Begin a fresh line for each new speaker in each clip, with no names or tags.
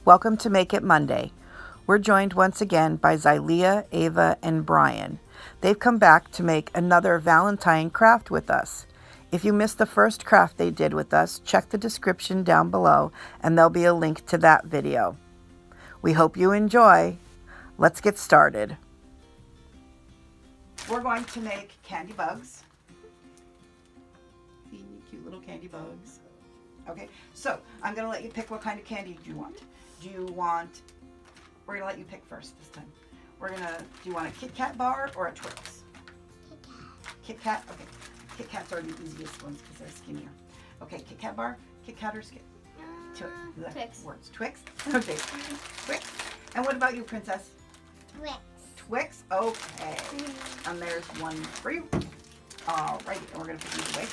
Welcome to Make It Monday. We're joined once again by Xylea, Ava, and Brian. They've come back to make another Valentine craft with us. If you missed the first craft they did with us, check the description down below and there'll be a link to that video. We hope you enjoy. Let's get started. We're going to make candy bugs. Cute little candy bugs. Okay, so I'm going to let you pick what kind of candy you want. We're going to let you pick first this time. Do you want a Kit Kat bar or a Twix? Kit Kat, okay. Kit Kats are the easiest ones because they're skinnier. Okay, Kit Kat bar, Kit Kat or Skip?
Twix.
Words. Twix? Okay, Twix. And what about you, Princess?
Twix.
Twix? Okay. And there's one for you. Alrighty, and we're going to put these away.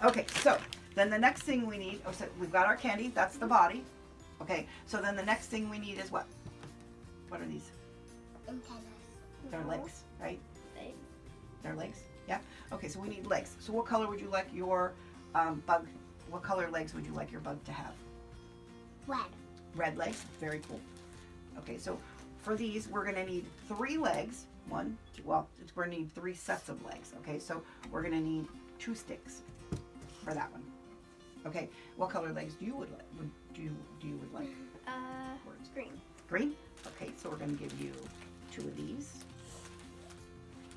Okay, so then the next thing we need, so we've got our candy, that's the body. Okay, so then the next thing we need is what? What are these?
Antennas.
They're legs, right?
Legs.
They're legs? Yeah? Okay, so we need legs. So what color would you like your bug, what color legs would you like your bug to have?
Red.
Red legs? Very cool. Okay, so for these, we're going to need 3 legs. We're going to need 3 sets of legs. Okay, so we're going to need 2 sticks for that one. Okay, what color legs do you would like? Words.
Green.
Green? Okay, so we're going to give you 2 of these.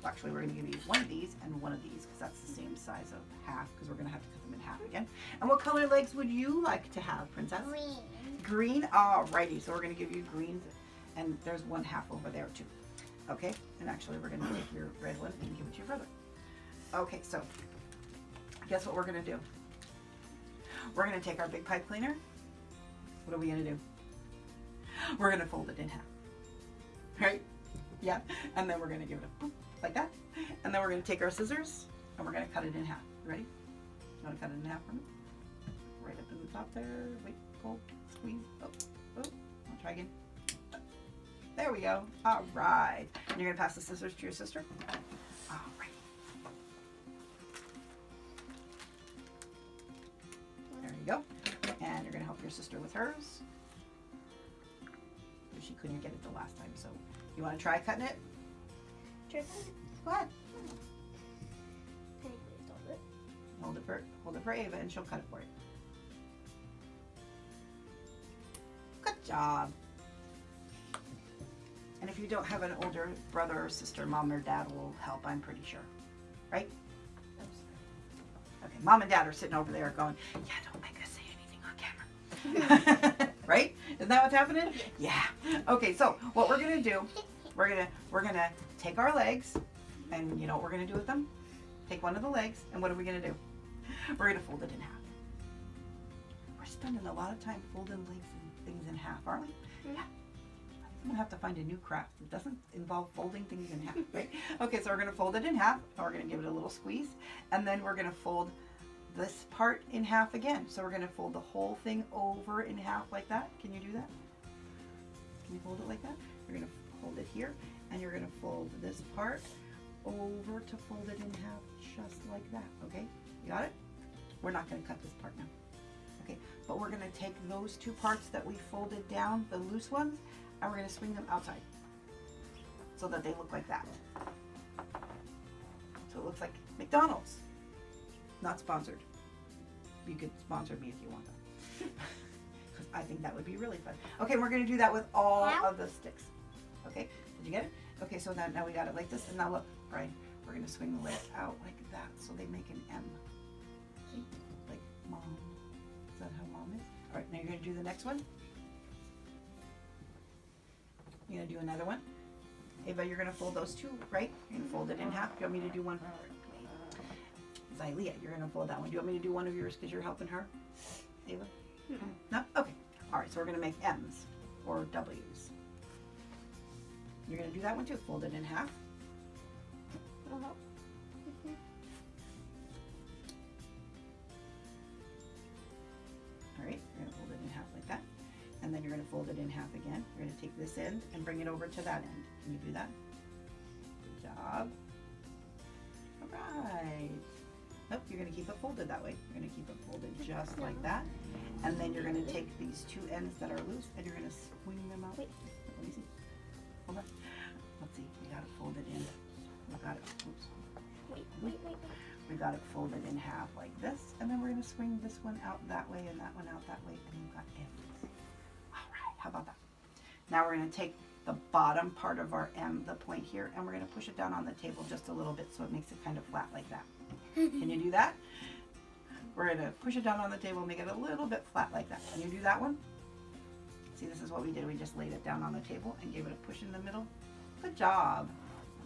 Actually, we're going to give you 1 of these and 1 of these because that's the same size of half because we're going to have to cut them in half again. And what color legs would you like to have, Princess?
Green.
Green? Alrighty, so we're going to give you greens and there's 1 half over there too. Okay, and actually we're going to take your red one and give it to your brother. Okay, so guess what we're going to do? We're going to take our big pipe cleaner. What are we going to do? We're going to fold it in half. Right? Yeah. And then we're going to give it a boop, like that. And then we're going to take our scissors and we're going to cut it in half. You ready? You want to cut it in half for me? Right up in the top there. Wait, pull, squeeze. Oh. I'll try again. There we go. All right. And you're going to pass the scissors to your sister. All right. There you go. And you're going to help your sister with hers. She couldn't get it the last time, so you want to try cutting it?
Sure.
Go ahead.
Can you please hold it?
Hold it for Ava, and she'll cut it for you. Good job. And if you don't have an older brother or sister, mom or dad will help. I'm pretty sure, right? Okay, mom and dad are sitting over there going, "Yeah, don't make us say anything on camera." Right? Isn't that what's happening? Yeah. Okay, so what we're gonna do, we're gonna take our legs, and you know what we're gonna do with them? Take 1 of the legs, and what are we gonna do? We're gonna fold it in half. We're spending a lot of time folding legs and things in half, aren't we? Yeah. I'm gonna have to find a new craft that doesn't involve folding things in half, right? Okay, so we're gonna fold it in half, and we're gonna give it a little squeeze, and then we're gonna fold this part in half again. So we're going to fold the whole thing over in half like that. Can you do that? Can you fold it like that? You're going to hold it here and you're going to fold this part over to fold it in half just like that. Okay, you got it? We're not going to cut this part now. Okay, but we're going to take those 2 parts that we folded down, the loose ones, and we're going to swing them outside so that they look like that. So it looks like McDonald's. Not sponsored. You could sponsor me if you want that. Because I think that would be really fun. Okay, we're going to do that with all of the sticks. Okay, did you get it? Okay, so now we got it like this. And now look, Brian, we're going to swing the legs out like that so they make an M. See? Like mom. Is that how mom is? All right, now you're going to do the next one. You're going to do another one. Ava, you're going to fold those 2, right? You're going to fold it in half. You want me to do one? Xylea, you're going to fold that one. Do you want me to do one of yours because you're helping her? Ava? No? Okay. All right, so we're going to make M's or W's. You're going to do that one too. Fold it in half. All right, you're going to fold it in half like that. And then you're going to fold it in half again. You're going to take this end and bring it over to that end. Can you do that? Good job. All right. Nope. you're going to keep it folded that way. You're going to keep it folded just like that. And then you're going to take these two ends that are loose and you're going to swing them out.
Wait.
Let me see. Hold on. Let's see. We got it folded in. We got it. Oops.
Wait.
We got it folded in half like this. And then we're going to swing this one out that way and that one out that way. And we've got ends. All right. How about that? Now we're going to take the bottom part of our M, the point here, and we're going to push it down on the table just a little bit so it makes it kind of flat like that. Can you do that? We're going to push it down on the table, make it a little bit flat like that. Can you do that one? See, this is what we did. We just laid it down on the table and gave it a push in the middle. Good job.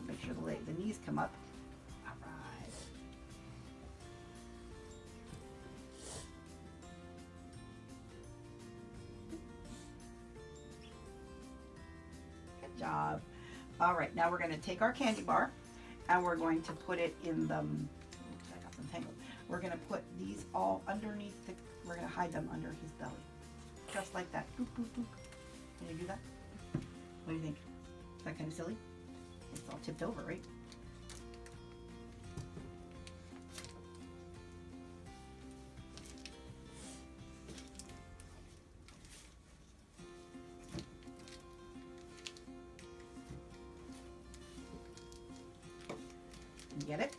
Make sure the knees come up. All right. Good job. All right, now we're going to take our candy bar and we're going to put it in the, oops, I got them tangled. We're going to put these all underneath we're going to hide them under his belly. Just like that. Boop, boop, boop. Can you do that? What do you think? Is that kind of silly? It's all tipped over, right? You get it?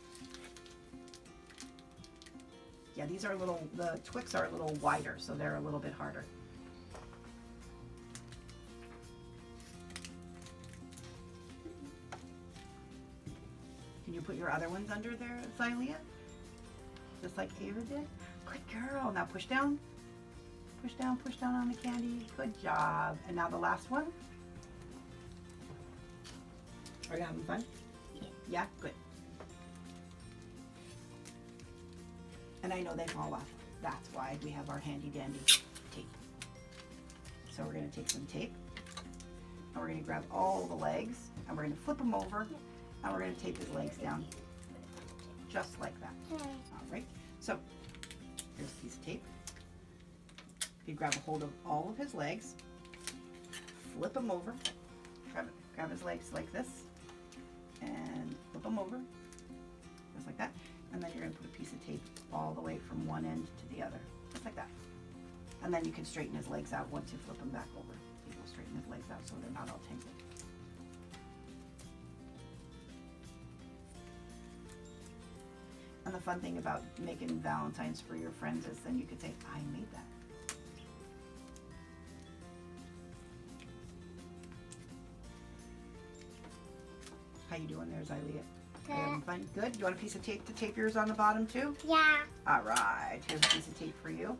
Yeah, these are the Twix are a little wider, so they're a little bit harder. Can you put your other ones under there, Xylea? Just like Ava did? Good girl. Now push down. Push down on the candy. Good job. And now the last one. Are you having fun? Yeah, good. And I know they fall off. That's why we have our handy dandy tape. So we're going to take some tape and we're going to grab all the legs and we're going to flip them over and we're going to tape his legs down just like that. All right. So here's a piece of tape. You grab a hold of all of his legs, flip them over, grab his legs like this and flip them over just like that. And then you're going to put a piece of tape all the way from one end to the other, just like that. And then you can straighten his legs out once you flip them back over. You will straighten his legs out so they're not all tangled. And the fun thing about making Valentines for your friends is then you could say, I made that. How you doing there, Xylea?
Good.
Having fun? Good. You want a piece of tape to tape yours on the bottom too?
Yeah.
All right. Here's a piece of tape for you.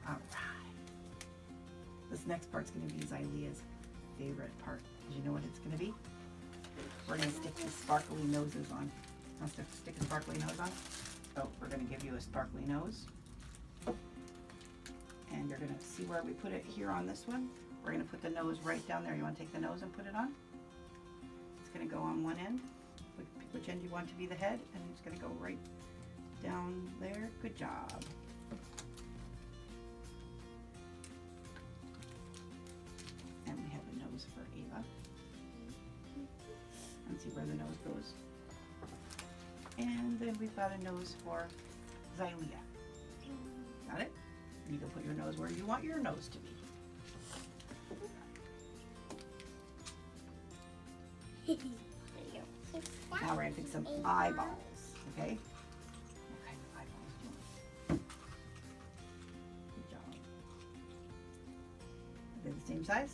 All right. This next part's going to be Xylea's favorite part. Do you know what it's going to be? We're going to stick these sparkly noses on. Want to stick a sparkly nose on? Oh, we're going to give you a sparkly nose. And you're going to see where we put it here on this one. We're going to put the nose right down there. You want to take the nose and put it on? It's going to go on one end. Pick which end you want to be the head, and it's going to go right down there. Good job. And we have a nose for Ava. And see where the nose goes. And then we've got a nose for Xylea. Got it? And you can put your nose where you want your nose to be.
There you go.
Now we're going to pick some eyeballs, okay? What kind of eyeballs do you want? Good job. Are they the same size?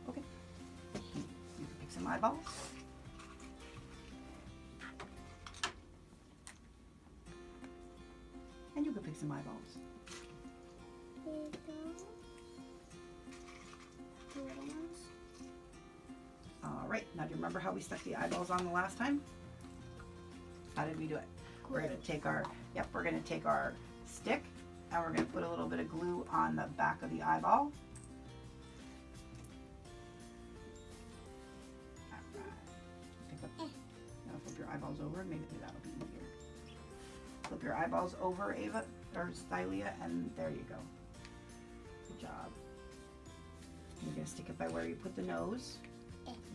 Okay. You can pick some eyeballs. And you can pick some eyeballs. All right, now do you remember how we stuck the eyeballs on the last time? How did we do it? We're going to take our, we're going to take our stick and we're going to put a little bit of glue on the back of the eyeball. All right. Pick up, now flip your eyeballs over, maybe that'll be easier. Flip your eyeballs over, Ava, or Xylea, and there you go. Good job. You're going to stick it by where you put the nose.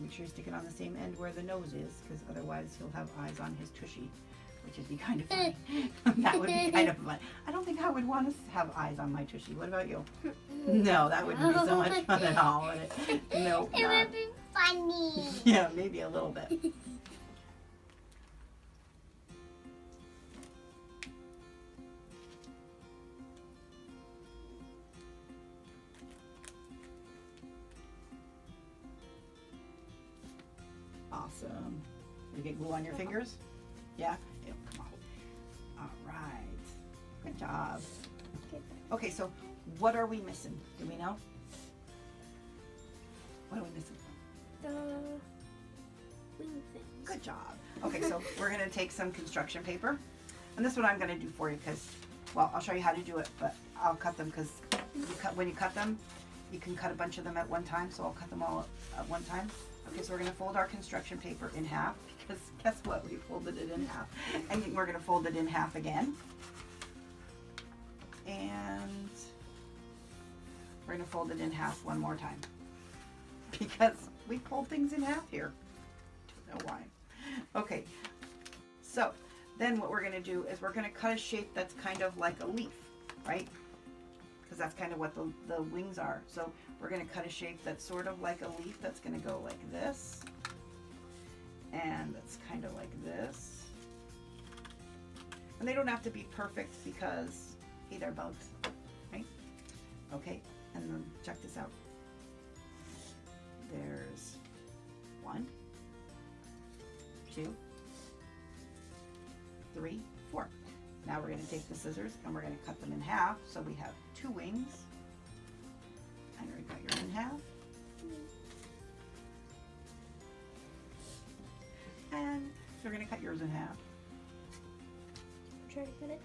Make sure you stick it on the same end where the nose is, because otherwise he'll have eyes on his tushy. which would be kind of funny. That would be kind of fun. I don't think I would want to have eyes on my tushy. What about you? No, that wouldn't be so much fun at all, would it? No,
It
not.
would be funny.
Yeah, maybe a little bit. Awesome. You get glue on your fingers? Yeah? Yeah, come on. All right. Good job. Okay, so what are we missing? Do we know? What are we missing?
The wing things.
Good job. Okay, so we're going to take some construction paper. And this is what I'm going to do for you because, well, I'll show you how to do it, but I'll cut them because when you cut them, you can cut a bunch of them at one time. So I'll cut them all at one time. Okay, so we're going to fold our construction paper in half because guess what? We folded it in half. And we're going to fold it in half again. And we're going to fold it in half one more time because we pulled things in half here. Don't know why. Okay, so then what we're going to do is we're going to cut a shape that's kind of like a leaf, right? Because that's kind of what the wings are. So we're going to cut a shape that's sort of like a leaf that's going to go like this. And that's kind of like this. And they don't have to be perfect because, hey, they're bugs, right? Okay, and then check this out. There's 1, 2, 3, 4. Now we're going to take the scissors and we're going to cut them in half so we have 2 wings. And we're going to cut yours in half. And we're going to cut yours in half.
Try to cut it.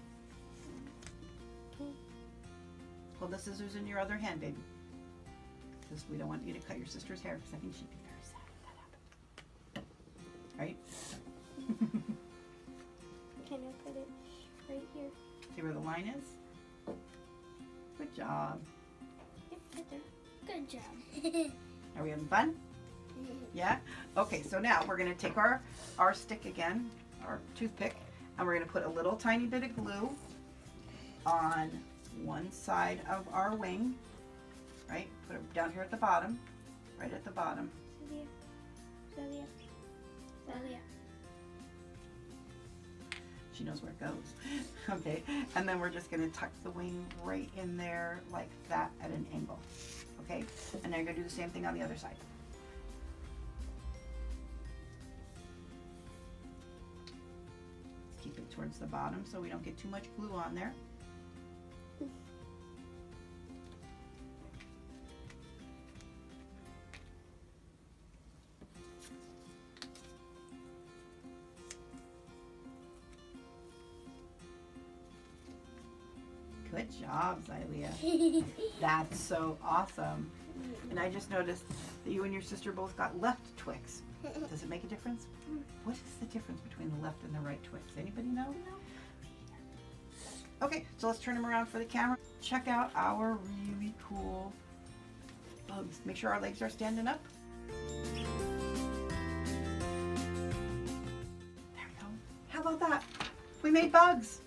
Hold the scissors in your other hand, baby. Because we don't want you to cut your sister's hair because I think she'd be very sad if that happened. Right?
Can I put it right here?
See where the line is? Good job.
Yep, right there. Good job.
Are we having fun? Yeah? Okay, so now we're going to take our stick again, our toothpick, and we're going to put a little tiny bit of glue on one side of our wing, right? Put it down here at the bottom, right at the bottom.
Celia.
She knows where it goes. Okay, and then we're just going to tuck the wing right in there like that at an angle. Okay, and then you're going to do the same thing on the other side. Keep it towards the bottom so we don't get too much glue on there. Good job, Xylia. That's so awesome. And I just noticed that you and your sister both got left Twix. Does it make a difference? What is the difference between the left and the right Twix? Anybody know? Okay, so let's turn them around for the camera. Check out our really cool bugs. Make sure our legs are standing up. There we go. How about that? We made bugs.